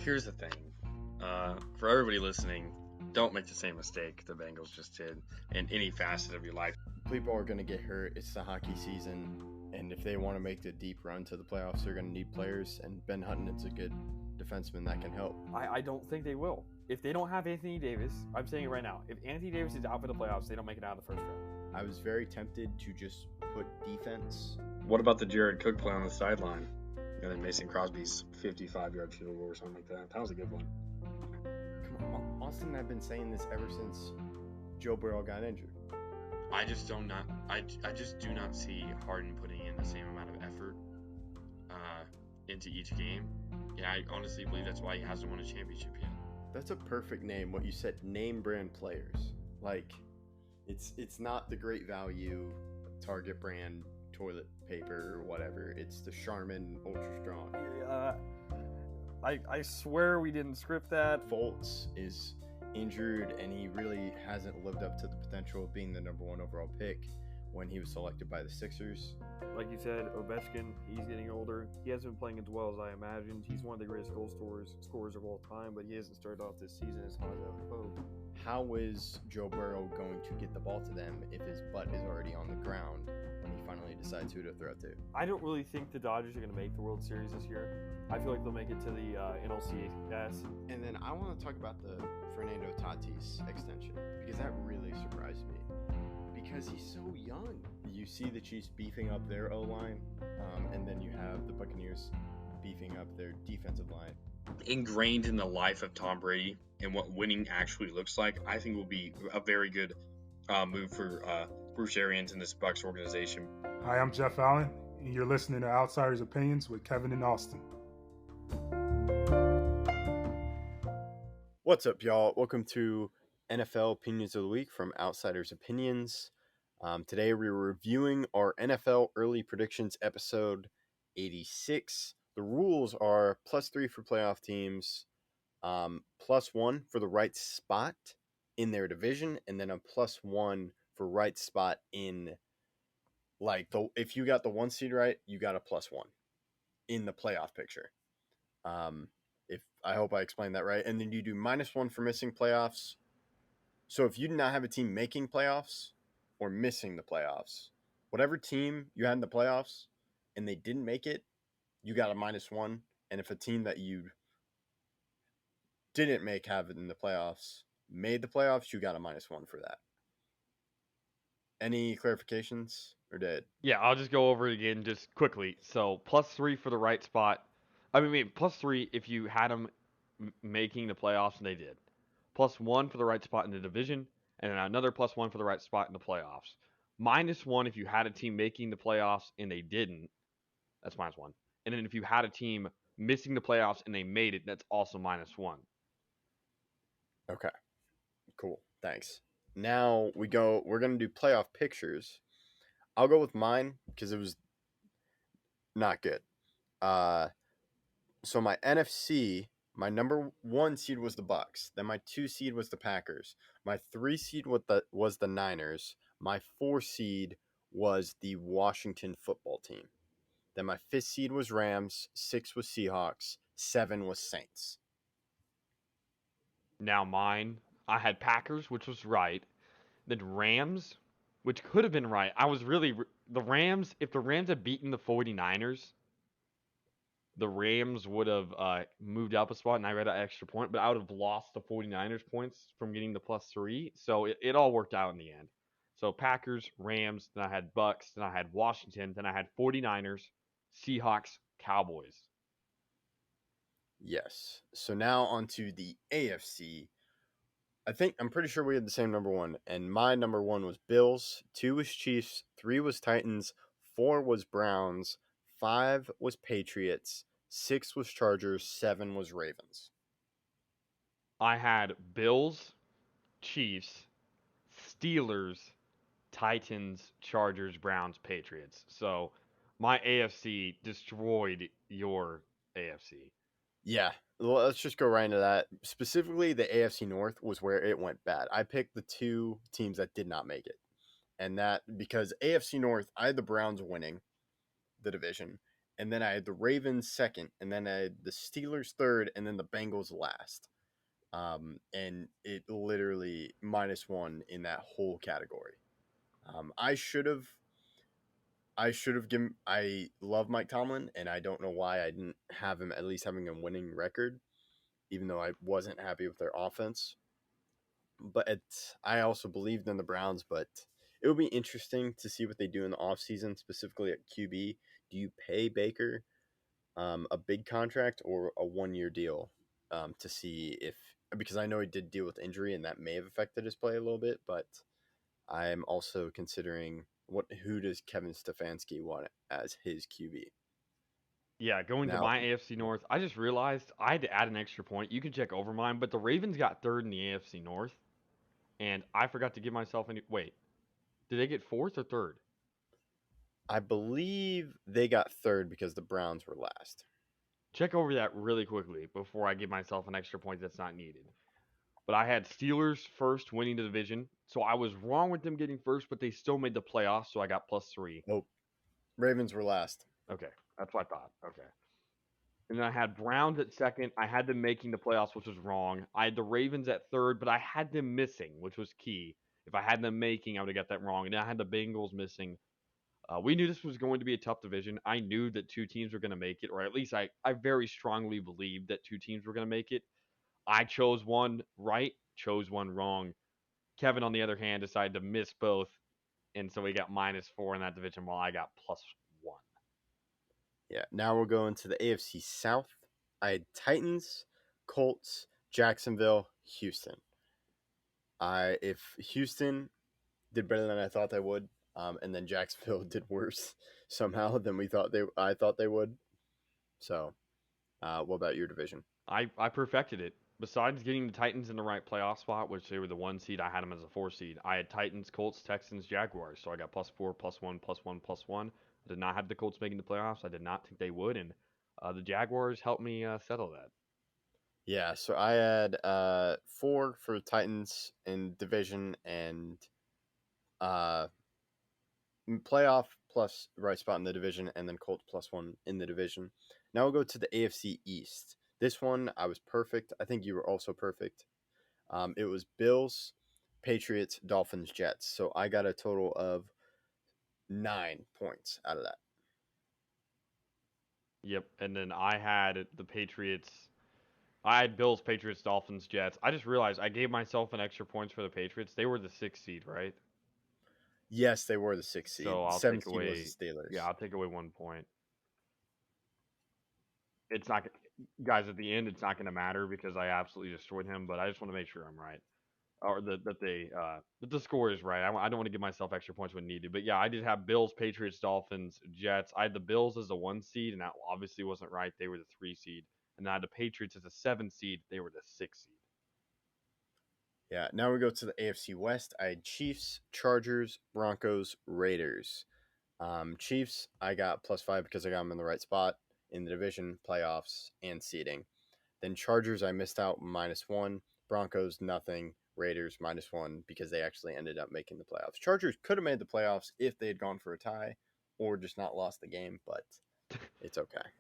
Here's the thing. For everybody listening, don't make the same mistake the Bengals just did in any facet of your life. People are going to get hurt. It's the hockey season. And if they want to make the deep run to the playoffs, they're going to need players. And Ben Hutton is a good defenseman that can help. I don't think they will. If they don't have Anthony Davis, I'm saying it right now. If Anthony Davis is out for the playoffs, they don't make it out of the first round. I was very tempted to just put defense. What about the Jared Cook play on the sideline? And then Mason Crosby's 55-yard field goal or something like that. That was a good one. Come on, Austin and I have been saying this ever since Joe Burrow got injured. I just do not see Harden putting in the same amount of effort into each game. And I honestly believe that's why he hasn't won a championship yet. That's a perfect name. What you said, name brand players. Like, it's not the great value Target brand toilet paper or whatever. It's the Charmin Ultra Strong. I swear we didn't script that. Fultz is injured, and he really hasn't lived up to the potential of being the number one overall pick when he was selected by the Sixers. Like you said, Ovechkin, he's getting older. He hasn't been playing as well as I imagined. He's one of the greatest goal scorers of all time, but he hasn't started off this season as hot as I would hope. How is Joe Burrow going to get the ball to them if his butt is already on the ground and he finally decides who to throw to? I don't really think the Dodgers are going to make the World Series this year. I feel like they'll make it to the NLCS. And then I want to talk about the Fernando Tatis extension, because that really surprised me. Because he's so young. You see the Chiefs beefing up their O-line, and then you have the Buccaneers beefing up their defensive line. Ingrained in the life of Tom Brady and what winning actually looks like, I think will be a very good move for Bruce Arians and this Bucs organization. Hi, I'm Jeff Allen, and you're listening to Outsiders Opinions with Kevin and Austin. What's up, y'all? Welcome to NFL Opinions of the Week from Outsiders Opinions. Today we're reviewing our NFL Early Predictions episode 86. The rules are +3 for playoff teams, +1 for the right spot in their division, and then a +1 for right spot in, if you got the 1 seed right, you got a +1 in the playoff picture. I hope I explained that right. And then you do -1 for missing playoffs. So if you did not have a team making playoffs or missing the playoffs, whatever team you had in the playoffs and they didn't make it, you got a -1. And if a team that you didn't have it in the playoffs made the playoffs, you got a -1 for that. Any clarifications or did? Yeah, I'll just go over it again just quickly. So +3 for the right spot. +3 if you had them making the playoffs and they did. +1 for the right spot in the division, and then another +1 for the right spot in the playoffs. -1 if you had a team making the playoffs and they didn't. That's -1. And then if you had a team missing the playoffs and they made it, that's also -1. Okay. Cool. Thanks. Now we're going to do playoff pictures. I'll go with mine because it was not good. So my NFC, my number 1 seed was the Bucs. Then my 2 seed was the Packers. My 3 seed was the Niners. My 4 seed was the Washington football team. Then my 5th seed was Rams. 6 was Seahawks. 7 was Saints. Now mine, I had Packers, which was right. Then Rams, which could have been right. I was really the Rams. If the Rams had beaten the 49ers, the Rams would have moved up a spot, and I read an extra point, but I would have lost the 49ers points from getting the +3. So it all worked out in the end. So Packers, Rams, then I had Bucs, then I had Washington, then I had 49ers, Seahawks, Cowboys. Yes. So now onto the AFC. I'm pretty sure we had the same number 1, and my number 1 was Bills, 2 was Chiefs, 3 was Titans, 4 was Browns, 5 was Patriots, 6 was Chargers, 7 was Ravens. I had Bills, Chiefs, Steelers, Titans, Chargers, Browns, Patriots. So my AFC destroyed your AFC. Yeah, well, let's just go right into that. Specifically, the AFC North was where it went bad. I picked the 2 teams that did not make it. And that because AFC North, I had the Browns winning the division, and then I had the Ravens second, and then I had the Steelers third, and then the Bengals last. And it literally -1 in that whole category. I should have given. I love Mike Tomlin, and I don't know why I didn't have him at least having a winning record, even though I wasn't happy with their offense. But I also believed in the Browns, but it will be interesting to see what they do in the offseason, specifically at QB. Do you pay Baker a big contract or a 1-year deal to see if, because I know he did deal with injury and that may have affected his play a little bit, but I'm also considering who does Kevin Stefanski want as his QB? Yeah, going to Now, my AFC North, I just realized I had to add an extra point. You can check over mine, but the Ravens got third in the AFC North, and I forgot to give myself any. Wait, did they get fourth or third? I believe they got third because the Browns were last. Check over that really quickly before I give myself an extra point that's not needed. But I had Steelers first winning the division, so I was wrong with them getting first, but they still made the playoffs, so I got +3. Nope. Ravens were last. Okay, that's what I thought. Okay. And then I had Browns at second. I had them making the playoffs, which was wrong. I had the Ravens at third, but I had them missing, which was key. If I had them making, I would have got that wrong. And then I had the Bengals missing. We knew this was going to be a tough division. I knew that two teams were going to make it, or at least I very strongly believed that two teams were going to make it. I chose one right, chose one wrong. Kevin, on the other hand, decided to miss both, and so he got -4 in that division while I got +1. Yeah. Now we'll go into the AFC South. I had Titans, Colts, Jacksonville, Houston. If Houston did better than I thought they would, and then Jacksonville did worse somehow than I thought they would. So, what about your division? I perfected it. Besides getting the Titans in the right playoff spot, which they were the 1 seed, I had them as a 4 seed. I had Titans, Colts, Texans, Jaguars. So I got +4, +1, +1, +1. I did not have the Colts making the playoffs. I did not think they would, and the Jaguars helped me settle that. Yeah, so I had 4 for Titans in division and uh, playoff plus right spot in the division, and then Colts +1 in the division. Now we'll go to the AFC East. This one I was perfect. I think you were also perfect. It was Bills, Patriots, Dolphins, Jets. So I got a total of 9 points out of that. Yep, and then I had the Patriots. I had Bills, Patriots, Dolphins, Jets. I just realized I gave myself an extra points for the Patriots. They were the 6th seed, right? Yes, they were the 6th seed. So I'll 7th take seed away. was the Steelers. Yeah, I'll take away 1 point. It's not, guys. At the end, it's not going to matter because I absolutely destroyed him. But I just want to make sure I'm right, or that the score is right. I don't want to give myself extra points when needed. But yeah, I did have Bills, Patriots, Dolphins, Jets. I had the Bills as the 1 seed, and that obviously wasn't right. They were the 3 seed, and I had the Patriots as a 7 seed. They were the 6 seed. Yeah, now we go to the AFC West. I had Chiefs, Chargers, Broncos, Raiders. Chiefs, I got +5 because I got them in the right spot in the division, playoffs, and seeding. Then Chargers, I missed out -1. Broncos, nothing. Raiders, -1 because they actually ended up making the playoffs. Chargers could have made the playoffs if they had gone for a tie or just not lost the game, but it's okay.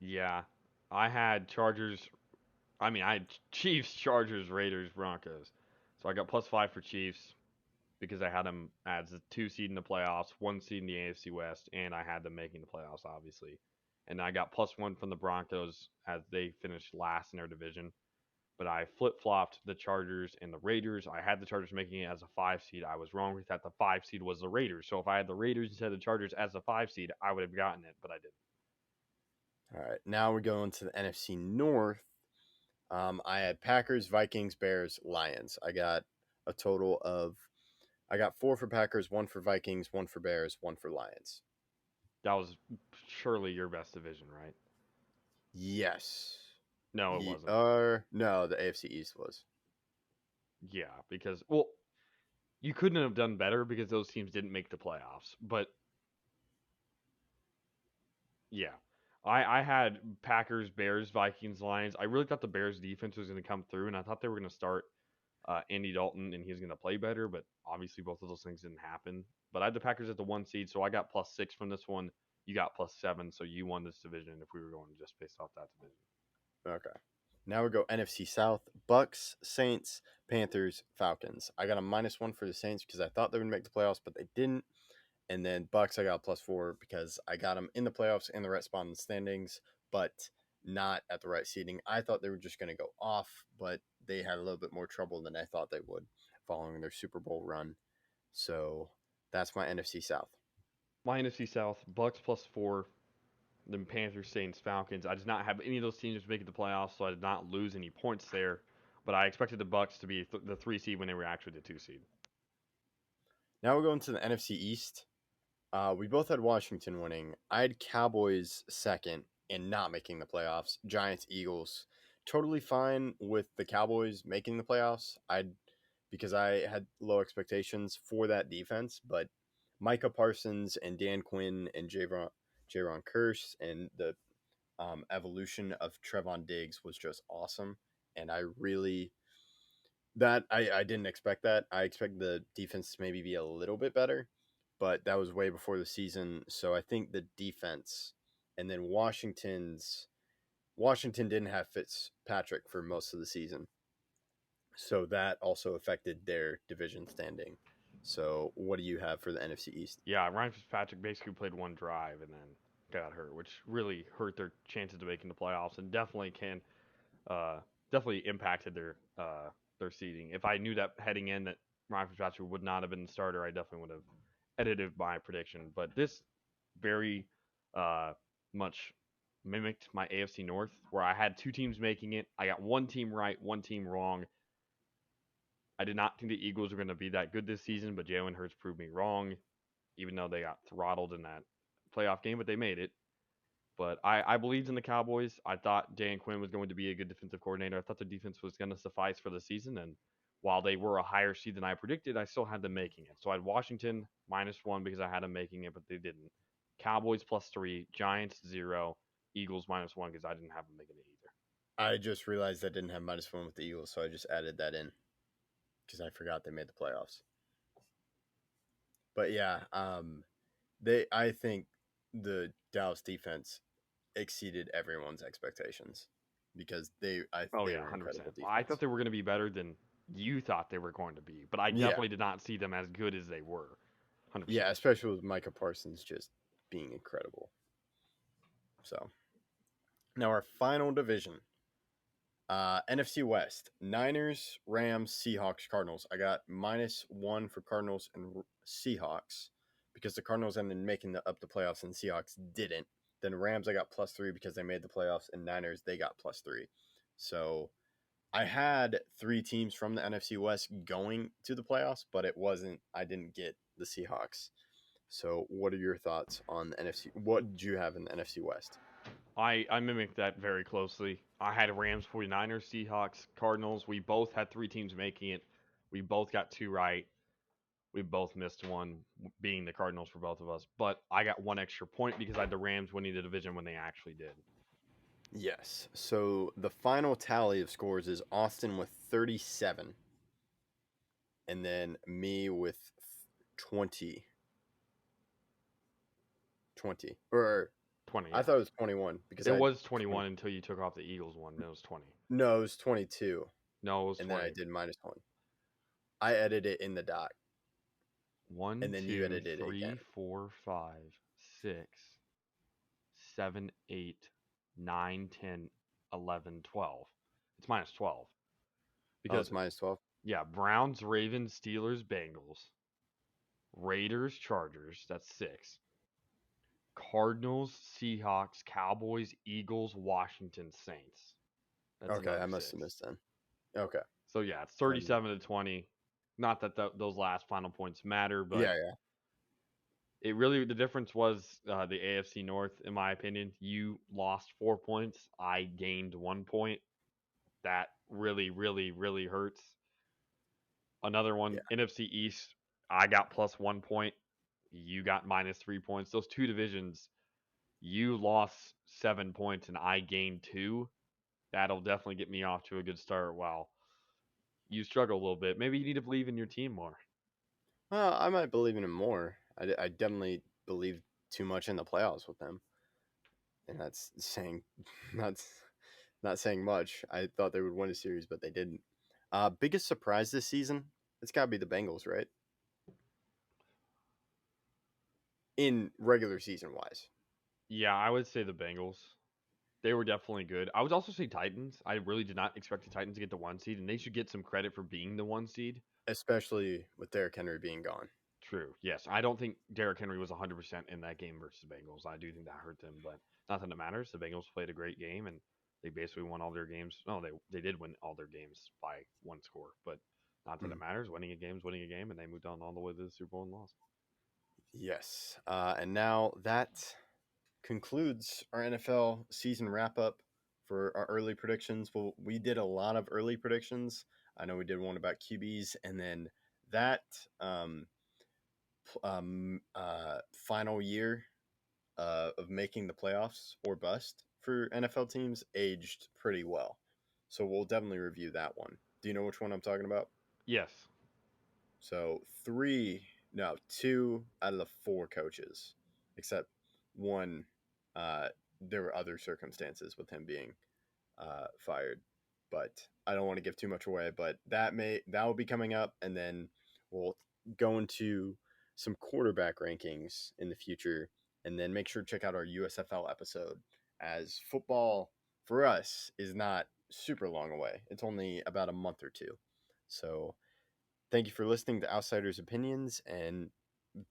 Yeah, I had Chargers. I mean, I had Chiefs, Chargers, Raiders, Broncos. So I got +5 for Chiefs because I had them as a 2 seed in the playoffs, 1 seed in the AFC West, and I had them making the playoffs, obviously. And I got +1 from the Broncos as they finished last in their division. But I flip flopped the Chargers and the Raiders. I had the Chargers making it as a 5 seed. I was wrong with that. The 5 seed was the Raiders. So if I had the Raiders instead of the Chargers as a 5 seed, I would have gotten it, but I didn't. All right, now we're going to the NFC North. I had Packers, Vikings, Bears, Lions. I got 4 for Packers, 1 for Vikings, 1 for Bears, 1 for Lions. That was surely your best division, right? Yes. No, it wasn't. No, the AFC East was. Yeah, because, well, you couldn't have done better because those teams didn't make the playoffs. But, yeah. I had Packers, Bears, Vikings, Lions. I really thought the Bears defense was going to come through, and I thought they were going to start Andy Dalton, and he was going to play better, but obviously both of those things didn't happen. But I had the Packers at the 1 seed, so I got +6 from this one. You got +7, so you won this division if we were going just based off that division. Okay. Now we go NFC South. Bucks, Saints, Panthers, Falcons. I got a -1 for the Saints because I thought they would make the playoffs, but they didn't. And then Bucks, I got a +4 because I got them in the playoffs in the right spot in the standings, but not at the right seeding. I thought they were just going to go off, but they had a little bit more trouble than I thought they would following their Super Bowl run. So that's my NFC South. My NFC South, Bucks +4, then Panthers, Saints, Falcons. I did not have any of those teams making the playoffs, so I did not lose any points there. But I expected the Bucks to be the 3 seed when they were actually the 2 seed. Now we're going to the NFC East. We both had Washington winning. I had Cowboys second and not making the playoffs. Giants, Eagles. Totally fine with the Cowboys making the playoffs. Because I had low expectations for that defense, but Micah Parsons and Dan Quinn and Jaron Kearse and the evolution of Trevon Diggs was just awesome. And I didn't expect that. I expect the defense to maybe be a little bit better, but that was way before the season. So I think the defense, and then Washington didn't have Fitzpatrick for most of the season. So that also affected their division standing. So what do you have for the NFC East? Yeah, Ryan Fitzpatrick basically played one drive and then got hurt, which really hurt their chances of making the playoffs and definitely impacted their seeding. If I knew that heading in that Ryan Fitzpatrick would not have been the starter, I definitely would have edited my prediction. But this very much mimicked my AFC North, where I had 2 teams making it. I got 1 team right, 1 team wrong. I did not think the Eagles were going to be that good this season, but Jalen Hurts proved me wrong, even though they got throttled in that playoff game, but they made it. But I believed in the Cowboys. I thought Dan Quinn was going to be a good defensive coordinator. I thought the defense was going to suffice for the season. And while they were a higher seed than I predicted, I still had them making it. So I had Washington -1 because I had them making it, but they didn't. Cowboys +3, Giants 0, Eagles -1 because I didn't have them making it either. I just realized I didn't have -1 with the Eagles, so I just added that in because I forgot they made the playoffs. But yeah, I think the Dallas defense exceeded everyone's expectations because they were 100%. incredible defense. I thought they were going to be better than you thought they were going to be, but I definitely did not see them as good as they were. 100%. Yeah, especially with Micah Parsons just being incredible. So now our final division. NFC West, Niners, Rams, Seahawks, Cardinals. I got -1 for Cardinals and Seahawks because the Cardinals ended up making up the playoffs and Seahawks didn't. Then Rams, I got +3 because they made the playoffs, and Niners, they got +3. So I had 3 teams from the NFC West going to the playoffs, but I didn't get the Seahawks. So what are your thoughts on the NFC? What did you have in the NFC West? I mimicked that very closely. I had Rams, 49ers, Seahawks, Cardinals. We both had 3 teams making it. We both got 2 right. We both missed one, being the Cardinals for both of us. But I got 1 extra point because I had the Rams winning the division when they actually did. Yes. So the final tally of scores is Austin with 37. And then me with 20. 20. Or 20. I thought it was 21 because it was 21 until you took off the Eagles one. It was 20. No, it was 22. No, it was 20. And then I did -1. I edited it in the doc. 1, and then 2, you edited 3, it again. 4, 5, 6, 7, 8, 9, 10, 11, 12. It's -12. Because it's -12. Yeah, Browns, Ravens, Steelers, Bengals, Raiders, Chargers. That's 6. Cardinals, Seahawks, Cowboys, Eagles, Washington, Saints. That's Okay, I another must have 6. missed then. Okay. So yeah, it's 37-20. Not that those last final points matter, but yeah. The difference was the AFC North, in my opinion. You lost 4 points. I gained 1 point. That really, really, really hurts. Another one, NFC East, I got +1 point. You got -3 points. Those 2 divisions, you lost 7 points and I gained 2. That'll definitely get me off to a good start. While you struggle a little bit. Maybe you need to believe in your team more. Well, I might believe in him more. I definitely believed too much in the playoffs with them, and that's saying not saying much. I thought they would win a series, but they didn't. Biggest surprise this season? It's got to be the Bengals, right? In regular season wise. Yeah, I would say the Bengals. They were definitely good. I would also say Titans. I really did not expect the Titans to get the 1 seed, and they should get some credit for being the 1 seed. Especially with Derrick Henry being gone. True. Yes, I don't think Derrick Henry was 100% in that game versus the Bengals. I do think that hurt them, but not that it matters. The Bengals played a great game, and they basically won all their games. No, they did win all their games by one score, but not that it matters. Winning a game is winning a game, and they moved on all the way to the Super Bowl and lost. Yes. And now that concludes our NFL season wrap up for our early predictions. Well, we did a lot of early predictions. I know we did one about QBs, and then that final year of making the playoffs or bust for NFL teams aged pretty well. So we'll definitely review that one. Do you know which one I'm talking about? Yes. So 2 out of the 4 coaches, except one, there were other circumstances with him being fired. But I don't want to give too much away. But that will be coming up, and then we'll go into some quarterback rankings in the future, and then make sure to check out our USFL episode, as football for us is not super long away. It's only about a month or two. So thank you for listening to Outsiders Opinions, and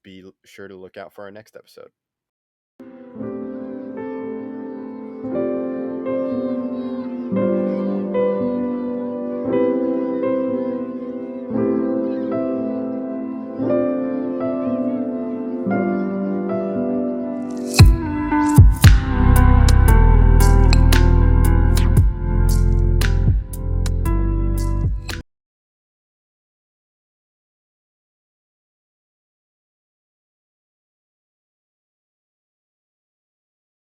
be sure to look out for our next episode.